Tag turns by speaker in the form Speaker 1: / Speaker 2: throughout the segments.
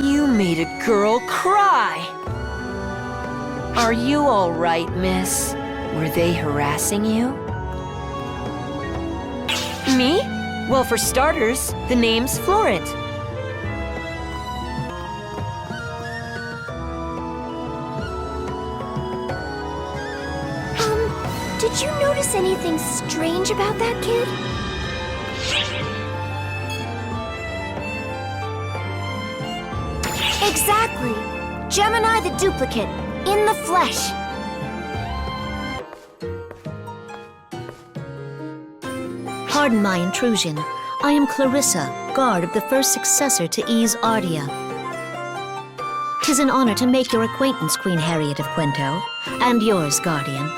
Speaker 1: You made a girl cry! Are you all right, miss? Were they harassing you? Me? Well, for starters, the name's Florent.
Speaker 2: Did you notice anything strange about that kid? Exactly! Gemini the duplicate, in the flesh.
Speaker 3: Pardon my intrusion. I am Clarissa, guard of the first successor to Ease Ardia. 'Tis an honor to make your acquaintance, Queen Harriet of Quento, and yours, Guardian.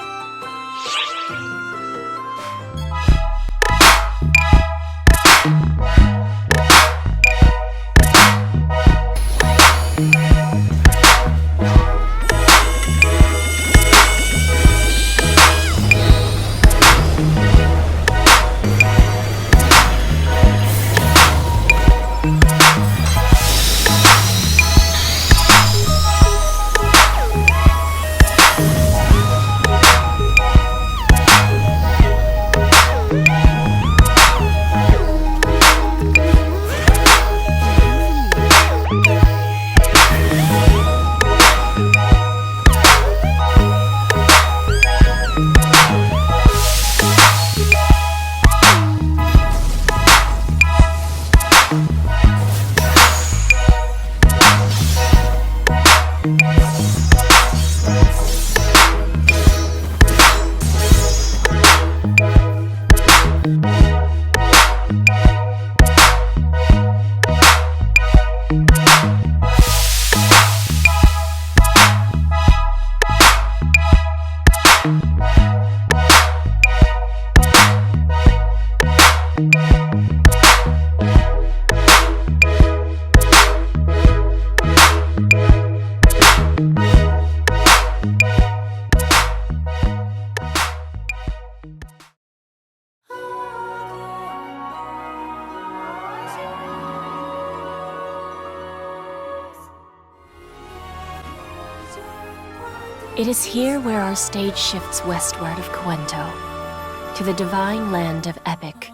Speaker 4: It is here where our stage shifts westward of Quento, to the divine land of Epyk.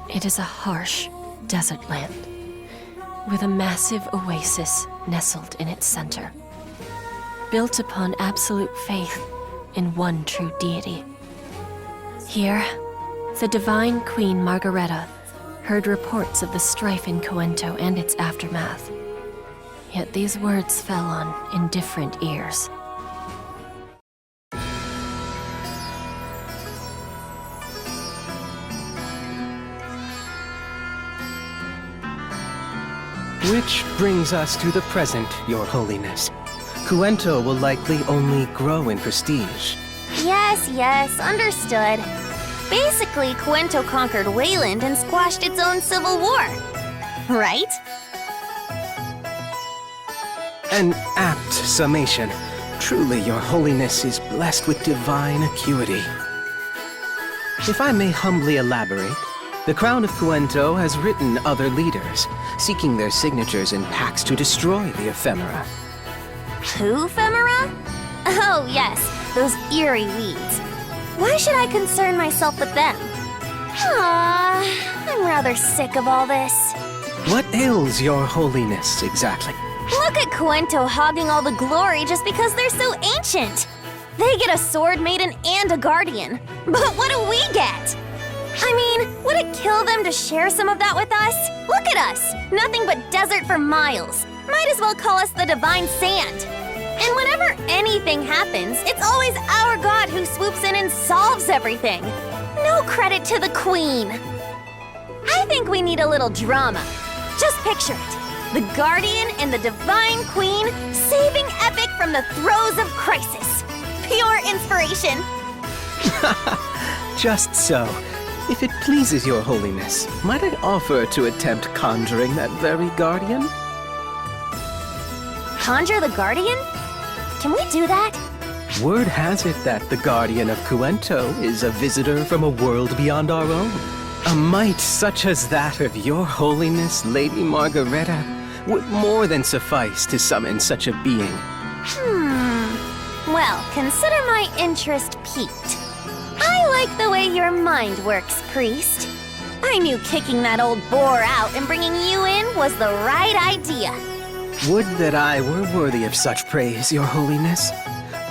Speaker 4: It is a harsh desert land, with a massive oasis nestled in its center, built upon absolute faith in one true deity. Here, the divine Queen Margaretta heard reports of the strife in Quento and its aftermath. Yet these words fell on indifferent ears.
Speaker 5: Which brings us to the present, Your Holiness. Quento will likely only grow in prestige.
Speaker 2: Yes, understood. Basically, Quento conquered Wayland and squashed its own civil war. Right?
Speaker 5: An apt summation. Truly, Your Holiness is blessed with divine acuity. If I may humbly elaborate, the Crown of Quento has written other leaders, seeking their signatures in pacts to destroy the ephemera.
Speaker 2: Who ephemera? Oh yes, those eerie weeds. Why should I concern myself with them? I'm rather sick of all this.
Speaker 5: What ails Your Holiness exactly?
Speaker 2: Look at Quento hogging all the glory just because they're so ancient. They get a sword maiden and a guardian. But what do we get? I mean, would it kill them to share some of that with us? Look at us! Nothing but desert for miles. Might as well call us the Divine Sand. And whenever anything happens, it's always our god who swoops in and solves everything. No credit to the Queen. I think we need a little drama. Just picture it. The Guardian and the Divine Queen saving Epyk from the throes of crisis. Pure inspiration.
Speaker 5: Just so. If it pleases Your Holiness, might I offer to attempt conjuring that very Guardian?
Speaker 2: Conjure the Guardian? Can we do that?
Speaker 5: Word has it that the Guardian of Quento is a visitor from a world beyond our own. A might such as that of your holiness, Lady Margaretta, would more than suffice to summon such a being.
Speaker 2: Well, consider my interest piqued. I like the way your mind works, priest. I knew kicking that old boar out and bringing you in was the right idea.
Speaker 5: Would that I were worthy of such praise, your holiness.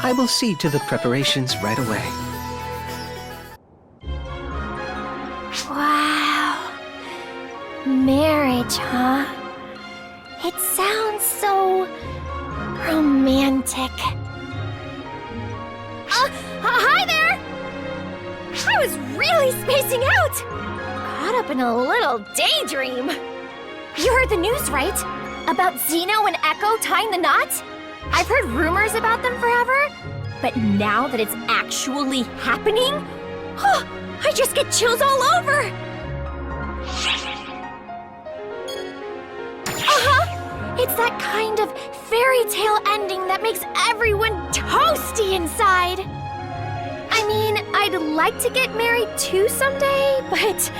Speaker 5: I will see to the preparations right away.
Speaker 2: Wow. Marriage, huh? It sounds so romantic. Hi there! I was really spacing out! Caught up in a little daydream. You heard the news, right? About Zeno and Epyk tying the knot? I've heard rumors about them forever, but now that it's actually happening, I just get chills all over! It's that kind of fairy tale ending that makes everyone toasty inside. I mean, I'd like to get married too someday, but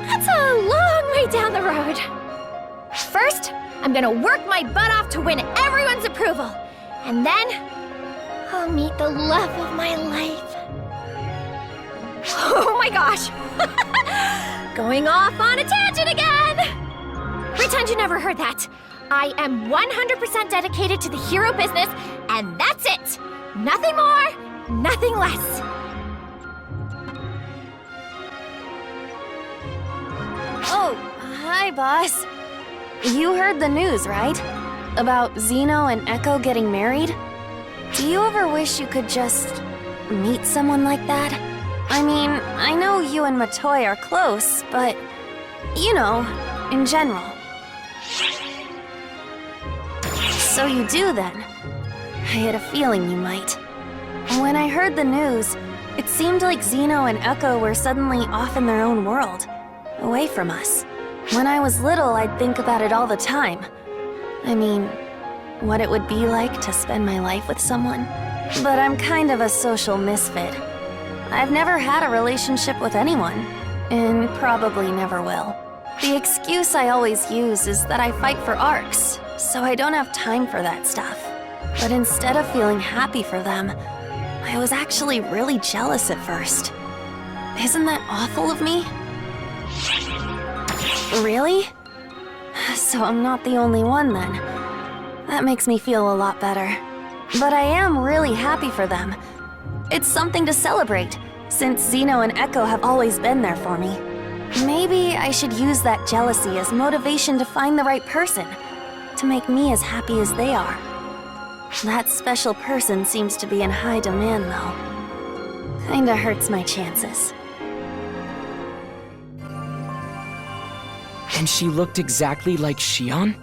Speaker 2: that's a long way down the road. First, I'm gonna work my butt off to win everyone's approval. And then, I'll meet the love of my life. Oh my gosh! Going off on a tangent again! Pretend you never heard that. I am 100% dedicated to the hero business, and that's it! Nothing more, nothing less. Oh, hi, boss. You heard the news, right? About Zeno and Epyk getting married? Do you ever wish you could just meet someone like that? I mean, I know you and Matoy are close, but, you know, in general. So you do, then? I had a feeling you might. When I heard the news, it seemed like Zeno and Epyk were suddenly off in their own world, away from us. When I was little, I'd think about it all the time. I mean, what it would be like to spend my life with someone. But I'm kind of a social misfit. I've never had a relationship with anyone, and probably never will. The excuse I always use is that I fight for arcs, so I don't have time for that stuff. But instead of feeling happy for them, I was actually really jealous at first. Isn't that awful of me? Really? So I'm not the only one then. That makes me feel a lot better. But I am really happy for them. It's something to celebrate, since Zeno and Epyk have always been there for me. Maybe I should use that jealousy as motivation to find the right person, to make me as happy as they are. That special person seems to be in high demand, though. Kinda hurts my chances.
Speaker 6: And she looked exactly like Xion?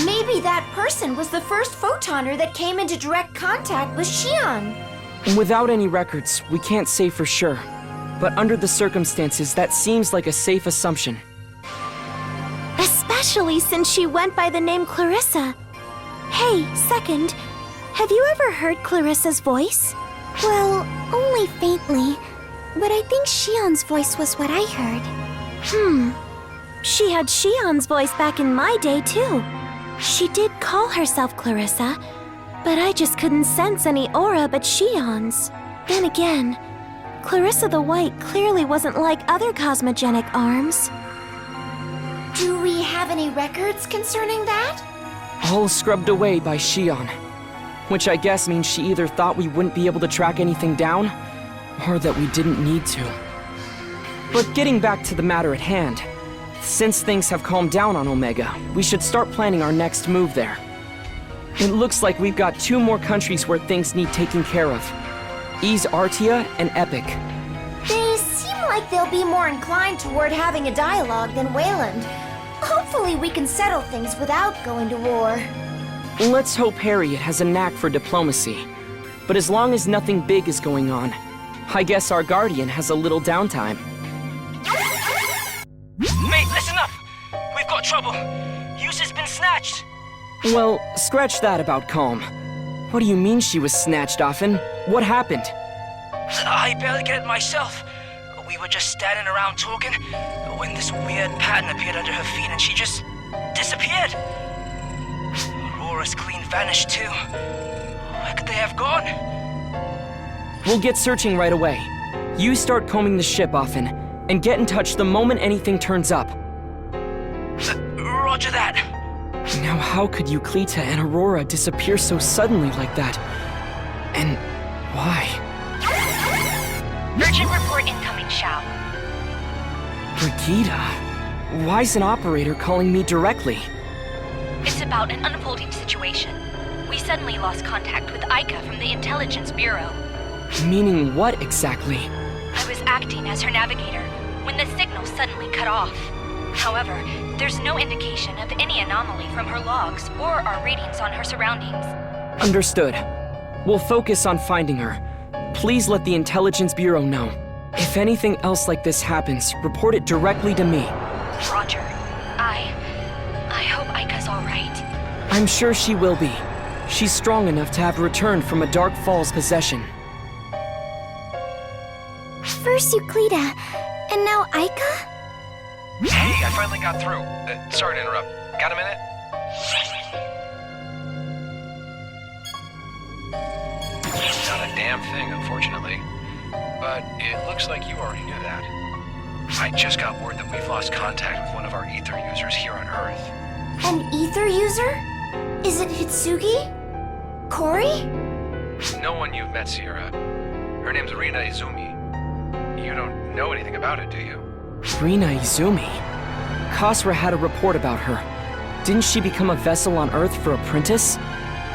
Speaker 7: Maybe that person was the first photoner that came into direct contact with Xion.
Speaker 6: Without any records, we can't say for sure. But under the circumstances, that seems like a safe assumption.
Speaker 2: Especially since she went by the name Clarissa. Hey, second, have you ever heard Clarissa's voice?
Speaker 7: Well, only faintly, but I think Xion's voice was what I heard.
Speaker 2: She had Xion's voice back in my day, too. She did call herself Clarissa, but I just couldn't sense any aura but Xion's. Then again, Clarissa the White clearly wasn't like other cosmogenic arms.
Speaker 7: Do we have any records concerning that?
Speaker 6: All scrubbed away by Xion. Which I guess means she either thought we wouldn't be able to track anything down, or that we didn't need to. But getting back to the matter at hand, since things have calmed down on Omega, we should start planning our next move there. It looks like we've got 2 more countries where things need taking care of. Ys Artia and Epyk.
Speaker 7: They seem like they'll be more inclined toward having a dialogue than Wayland. Hopefully we can settle things without going to war.
Speaker 6: Let's hope Harriet has a knack for diplomacy. But as long as nothing big is going on, I guess our guardian has a little downtime.
Speaker 8: Mate, listen up! We've got trouble. Yusa's been snatched.
Speaker 6: Well, scratch that about calm. What do you mean she was snatched, Afen? What happened?
Speaker 8: I barely get it myself. we were just standing around talking when this weird pattern appeared under her feet and she just disappeared. Aurora's clean vanished too. Where could they have gone?
Speaker 6: We'll get searching right away. You start combing the ship often, and get in touch the moment anything turns up.
Speaker 8: Roger that.
Speaker 6: Now how could Euclita and Aurora disappear so suddenly like that? And why?
Speaker 9: Urgent report incoming, Shao.
Speaker 6: Brigida? Why's an operator calling me directly?
Speaker 9: It's about an unfolding situation. We suddenly lost contact with Epyk from the Intelligence Bureau.
Speaker 6: Meaning what exactly?
Speaker 9: I was acting as her navigator when the signal suddenly cut off. However, there's no indication of any anomaly from her logs or our readings on her surroundings.
Speaker 6: Understood. We'll focus on finding her. Please let the Intelligence Bureau know. If anything else like this happens, report it directly to me.
Speaker 9: Roger. I hope Epyk's all right.
Speaker 6: I'm sure she will be. She's strong enough to have returned from a Dark Falls possession.
Speaker 2: First Euclita, and now Epyk?
Speaker 10: Hey, I finally got through. Sorry to interrupt. Got a minute? Not a damn thing, unfortunately. But it looks like you already knew that. I just got word that we've lost contact with one of our ether users here on Earth.
Speaker 7: An ether user? Is it Hitsugi? Cory?
Speaker 10: No one you've met, Sierra. Her name's Rina Izumi. You don't know anything about it, do you?
Speaker 6: Rina Izumi? Kasra had a report about her. Didn't she become a vessel on Earth for Apprentice?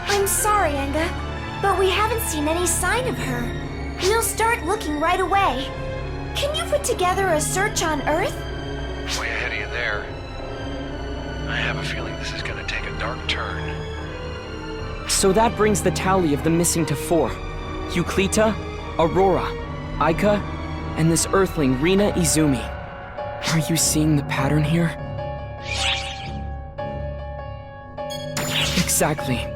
Speaker 7: I'm sorry, Enga, but we haven't seen any sign of her. We'll start looking right away. Can you put together a search on Earth?
Speaker 10: Way ahead of you there. I have a feeling this is gonna take a dark turn.
Speaker 6: So that brings the tally of the missing to 4. Euclita, Aurora, Epyk, and this Earthling, Rina Izumi. Are you seeing the pattern here? Exactly.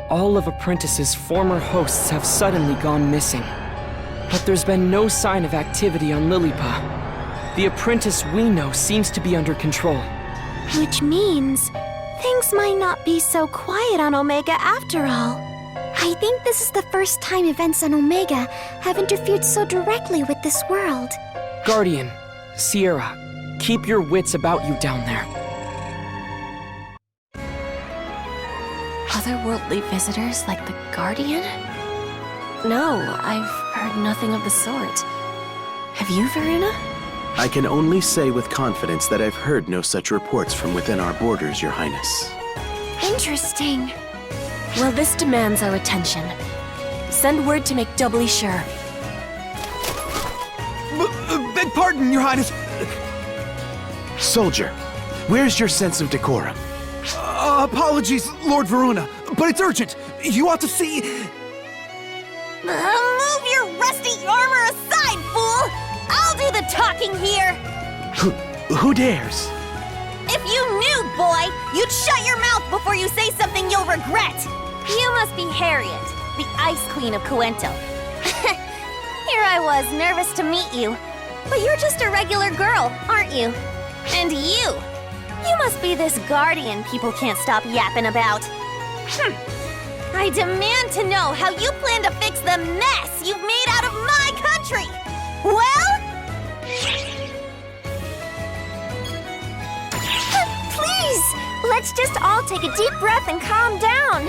Speaker 6: All of Apprentice's former hosts have suddenly gone missing. But there's been no sign of activity on Lilipa. The Apprentice we know seems to be under control.
Speaker 2: Which means things might not be so quiet on Omega after all. I think this is the first time events on Omega have interfered so directly with this world.
Speaker 6: Guardian, Sierra, keep your wits about you down there.
Speaker 4: Otherworldly visitors like the Guardian? No, I've heard nothing of the sort. Have you, Verena?
Speaker 11: I can only say with confidence that I've heard no such reports from within our borders, Your Highness.
Speaker 2: Interesting.
Speaker 4: Well, this demands our attention. Send word to make doubly sure.
Speaker 12: Beg pardon, Your Highness.
Speaker 11: Soldier, where's your sense of decorum?
Speaker 12: Apologies, Lord Verona, but it's urgent. You ought to see...
Speaker 2: Move your rusty armor aside, fool! I'll do the talking here!
Speaker 11: Who dares?
Speaker 2: If you knew, boy, you'd shut your mouth before you say something you'll regret! You must be Harriet, the Ice Queen of Cuento. Here I was, nervous to meet you. But you're just a regular girl, aren't you? And you must be this Guardian people can't stop yapping about. I demand to know how you plan to fix the mess you've made out of my country! Well? Please! Let's just all take a deep breath and calm down.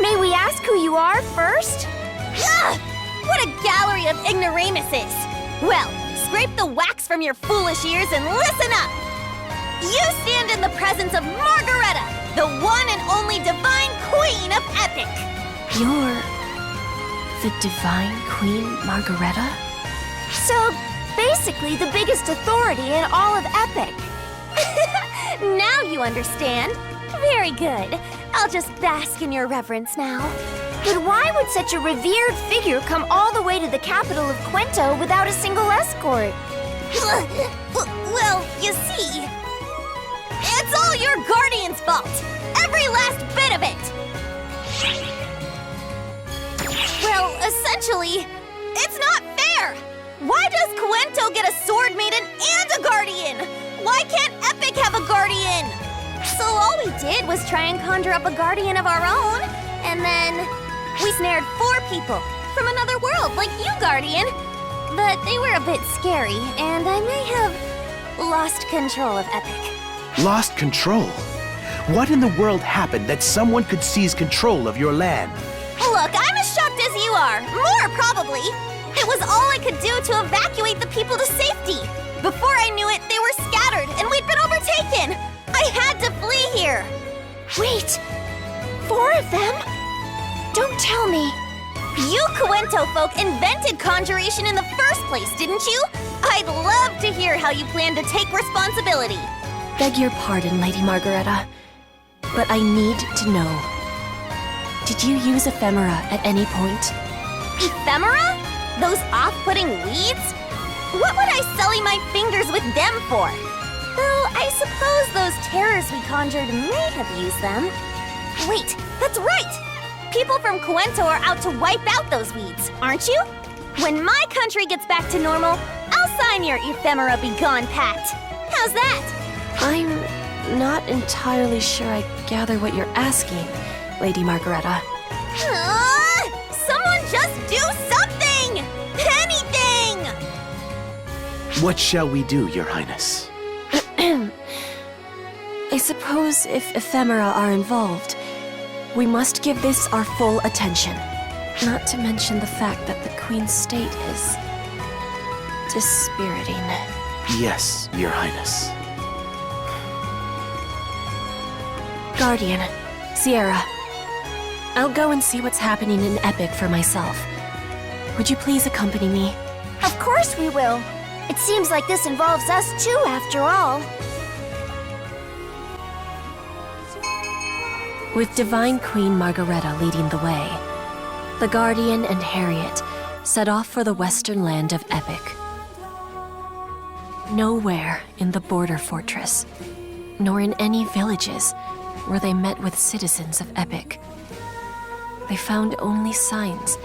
Speaker 2: May we ask who you are first? Ugh! What a gallery of ignoramuses! Well, scrape the wax from your foolish ears and listen up! You stand in the presence of Margaretta, the one and only divine queen of Epyk!
Speaker 4: You're... the Divine Queen Margaretta?
Speaker 7: So, basically the biggest authority in all of Epyk.
Speaker 2: Now you understand. Very good. I'll just bask in your reverence now.
Speaker 7: But why would such a revered figure come all the way to the capital of Cuento without a single escort?
Speaker 2: Well, you see... It's all your Guardian's fault! Every last bit of it! Well, essentially, it's not fair! Why does Cuento get was try and conjure up a guardian of our own, and then we snared 4 people from another world, like you, Guardian. But they were a bit scary, and I may have lost control of Epyk.
Speaker 11: Lost control? What in the world happened that someone could seize control of your land?
Speaker 2: Look, I'm as shocked as you are. More, probably. It was all I could do to evacuate the people to safety. Before I knew it, they were scattered, and we'd been overtaken. I had to flee here.
Speaker 7: Wait, 4 of them? Don't tell me.
Speaker 2: You Cuento folk invented conjuration in the first place, didn't you? I'd love to hear how you plan to take responsibility.
Speaker 4: Beg your pardon, Lady Margaretta, but I need to know. Did you use ephemera at any point?
Speaker 2: Ephemera? Those off-putting weeds? What would I sully my fingers with them for? Though I suppose those terrors we conjured may have used them. Wait, that's right! People from Cuento are out to wipe out those weeds, aren't you? When my country gets back to normal, I'll sign your ephemera be gone pact. How's that?
Speaker 4: I'm not entirely sure I gather what you're asking, Lady Margaretta.
Speaker 2: Someone just do something! Anything!
Speaker 11: What shall we do, Your Highness?
Speaker 4: I suppose if ephemera are involved, we must give this our full attention. Not to mention the fact that the Queen's state is dispiriting.
Speaker 11: Yes, Your Highness.
Speaker 4: Guardian, Sierra, I'll go and see what's happening in Epyk for myself. Would you please accompany me?
Speaker 7: Of course we will. It seems like this involves us too, after all.
Speaker 4: With Divine Queen Margaretta leading the way, the Guardian and Harriet set off for the western land of Epyk. Nowhere in the border fortress, nor in any villages, were they met with citizens of Epyk. They found only signs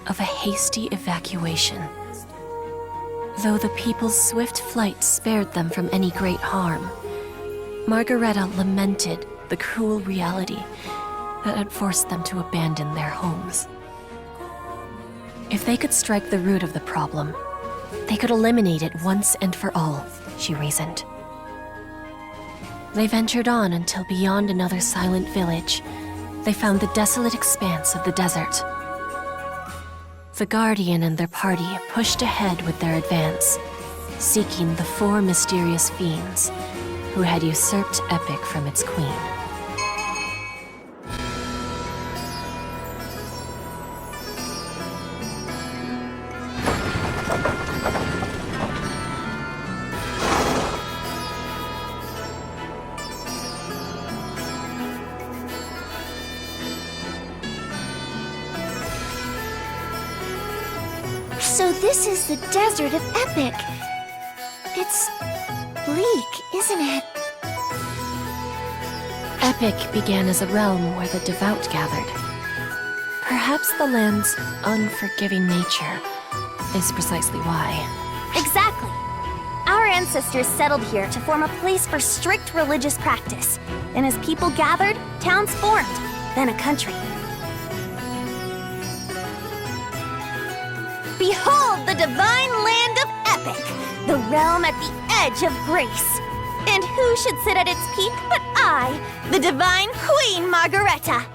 Speaker 4: of a hasty evacuation. Though the people's swift flight spared them from any great harm, Margaretta lamented the cruel reality that had forced them to abandon their homes. If they could strike the root of the problem, they could eliminate it once and for all, she reasoned. They ventured on until beyond another silent village, they found the desolate expanse of the desert. The Guardian and their party pushed ahead with their advance, seeking the 4 mysterious fiends who had usurped Epyk from its queen.
Speaker 7: So this is the desert of Epyk. It's bleak, isn't it?
Speaker 4: Epyk began as a realm where the devout gathered. Perhaps the land's unforgiving nature is precisely why.
Speaker 2: Exactly. Our ancestors settled here to form a place for strict religious practice. And as people gathered, towns formed, then a country. Behold the divine land of Epyk, the realm at the edge of grace. And who should sit at its peak but I, the divine Queen Margaretta?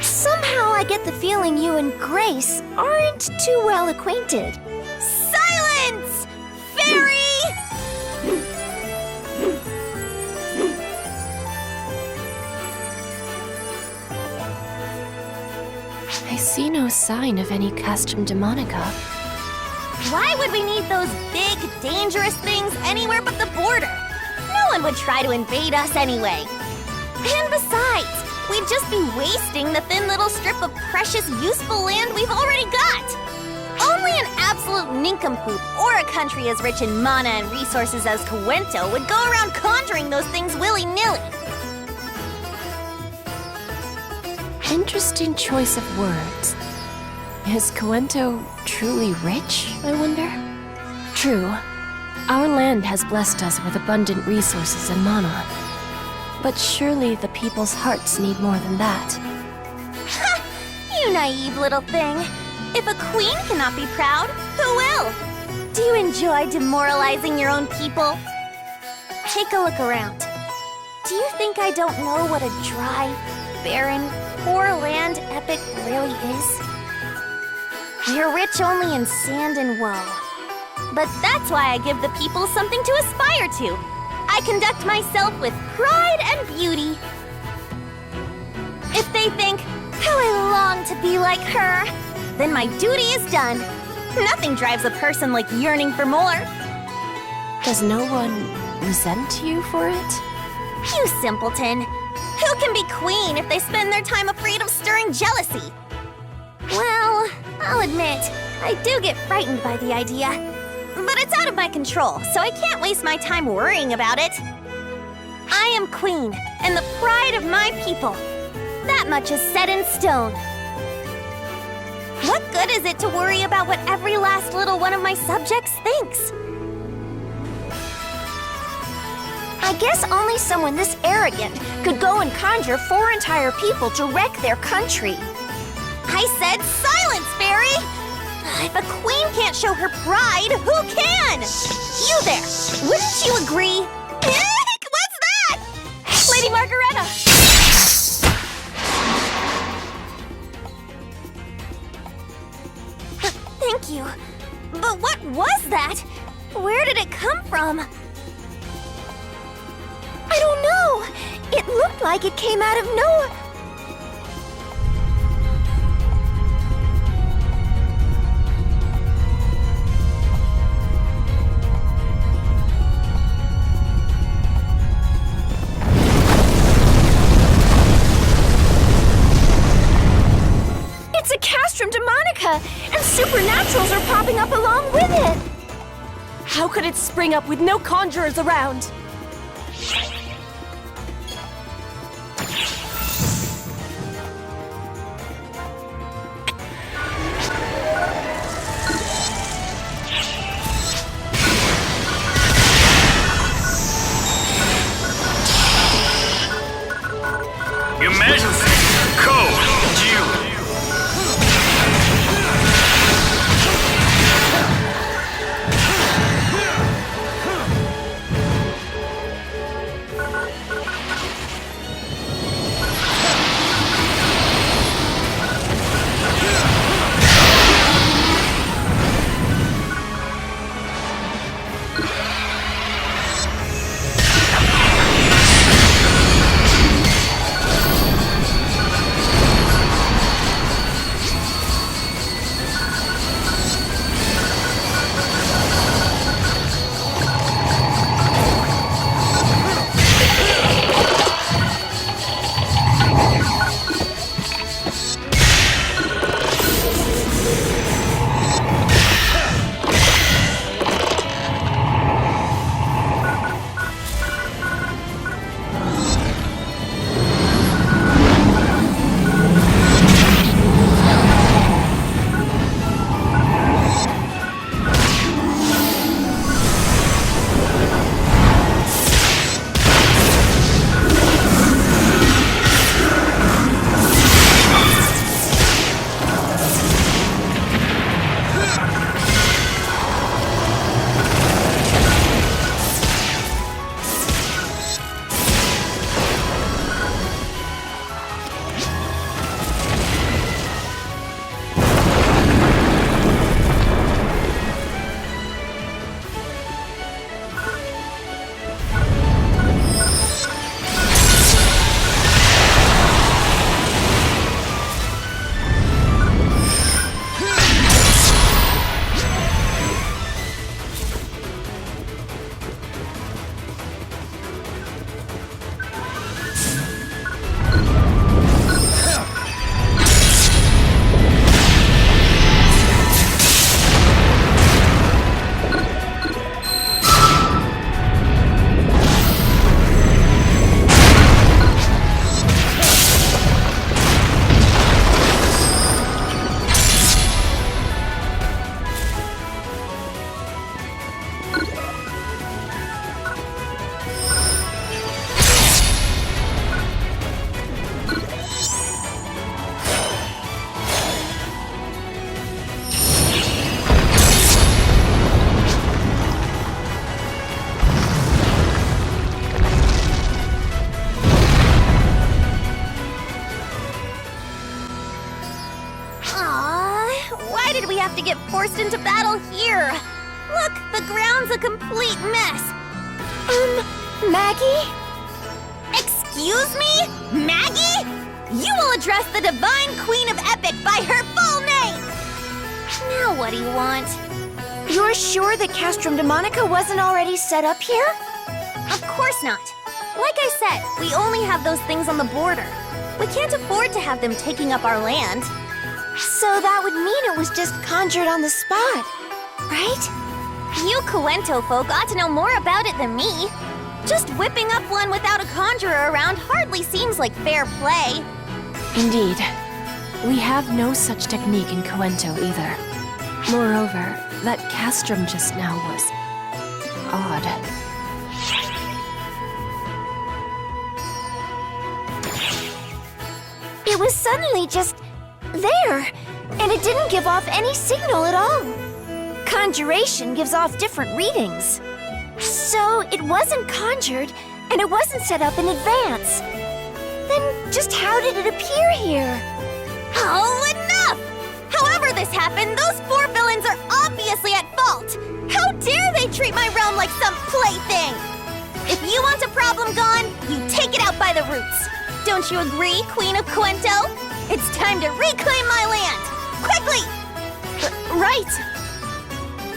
Speaker 7: Somehow I get the feeling you and Grace aren't too well acquainted.
Speaker 2: Silence! Fairy!
Speaker 4: I see no sign of any castrum demonica.
Speaker 2: Why would we need those big, dangerous things anywhere but the border? No one would try to invade us anyway. And besides, we'd just be wasting the thin little strip of precious, useful land we've already got. Only an absolute nincompoop or a country as rich in mana and resources as Cuento would go around conjuring those things willy-nilly.
Speaker 4: Interesting choice of words. Is Cuento truly rich, I wonder? True, Our land has blessed us with abundant resources and mana. But surely the people's hearts need more than that.
Speaker 2: You naive little thing. If a queen cannot be proud, who will? Do you enjoy demoralizing your own people? Take a look around. Do you think I don't know what a dry, barren, poor land Epyk really is? We're rich only in sand and woe. But that's why I give the people something to aspire to. I conduct myself with pride and beauty. If they think, how I long to be like her, then my duty is done. Nothing drives a person like yearning for more.
Speaker 4: Does no one resent you for it?
Speaker 2: You simpleton. Who can be queen if they spend their time afraid of stirring jealousy? Well, I'll admit, I do get frightened by the idea. But it's out of my control, so I can't waste my time worrying about it. I am queen, and the pride of my people. That much is set in stone. What good is it to worry about what every last little one of my subjects thinks?
Speaker 7: I guess only someone this arrogant could go and conjure 4 entire people to wreck their country.
Speaker 2: I said silence, Fairy! If a queen can't show her pride, who can? You there, wouldn't you agree? What's that? Lady Margaretta! Thank you. But what was that? Where did it come from?
Speaker 7: I don't know. It looked like it came out of nowhere.
Speaker 2: It's a castrum demonica, and supernaturals are popping up along with it.
Speaker 4: How could it spring up with no conjurers around?
Speaker 13: Emergency! Code due!
Speaker 2: burst into battle here. Look, the ground's a complete mess.
Speaker 7: Maggie?
Speaker 2: Excuse me? Maggie? You will address the Divine Queen of Epyk by her full name! Now what do you want?
Speaker 7: You're sure that Castrum Demonica wasn't already set up here?
Speaker 2: Of course not. Like I said, we only have those things on the border. We can't afford to have them taking up our land.
Speaker 7: So that would mean it was just conjured on the spot, right?
Speaker 2: You Cuento folk ought to know more about it than me. Just whipping up one without a conjurer around hardly seems like fair play.
Speaker 4: Indeed. We have no such technique in Cuento either. Moreover, that castrum just now was odd.
Speaker 7: It was suddenly just there, and it didn't give off any signal at all. Conjuration gives off different readings. So it wasn't conjured, and it wasn't set up in advance. Then just how did it appear here?
Speaker 2: Oh, enough! However this happened, those 4 villains are obviously at fault. How dare they treat my realm like some plaything? If you want a problem gone, you take it out by the roots. Don't you agree, Queen of Cuento? It's time to reclaim my land! Quickly!
Speaker 7: Right.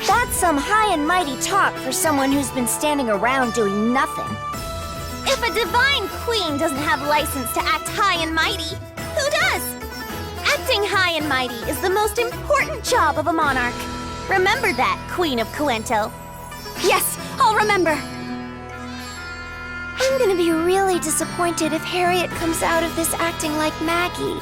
Speaker 7: That's some high and mighty talk for someone who's been standing around doing nothing.
Speaker 2: If a divine queen doesn't have license to act high and mighty, who does? Acting high and mighty is the most important job of a monarch. Remember that, Queen of Cuento.
Speaker 7: Yes, I'll remember. I'm gonna be really disappointed if Harriet comes out of this acting like Maggie.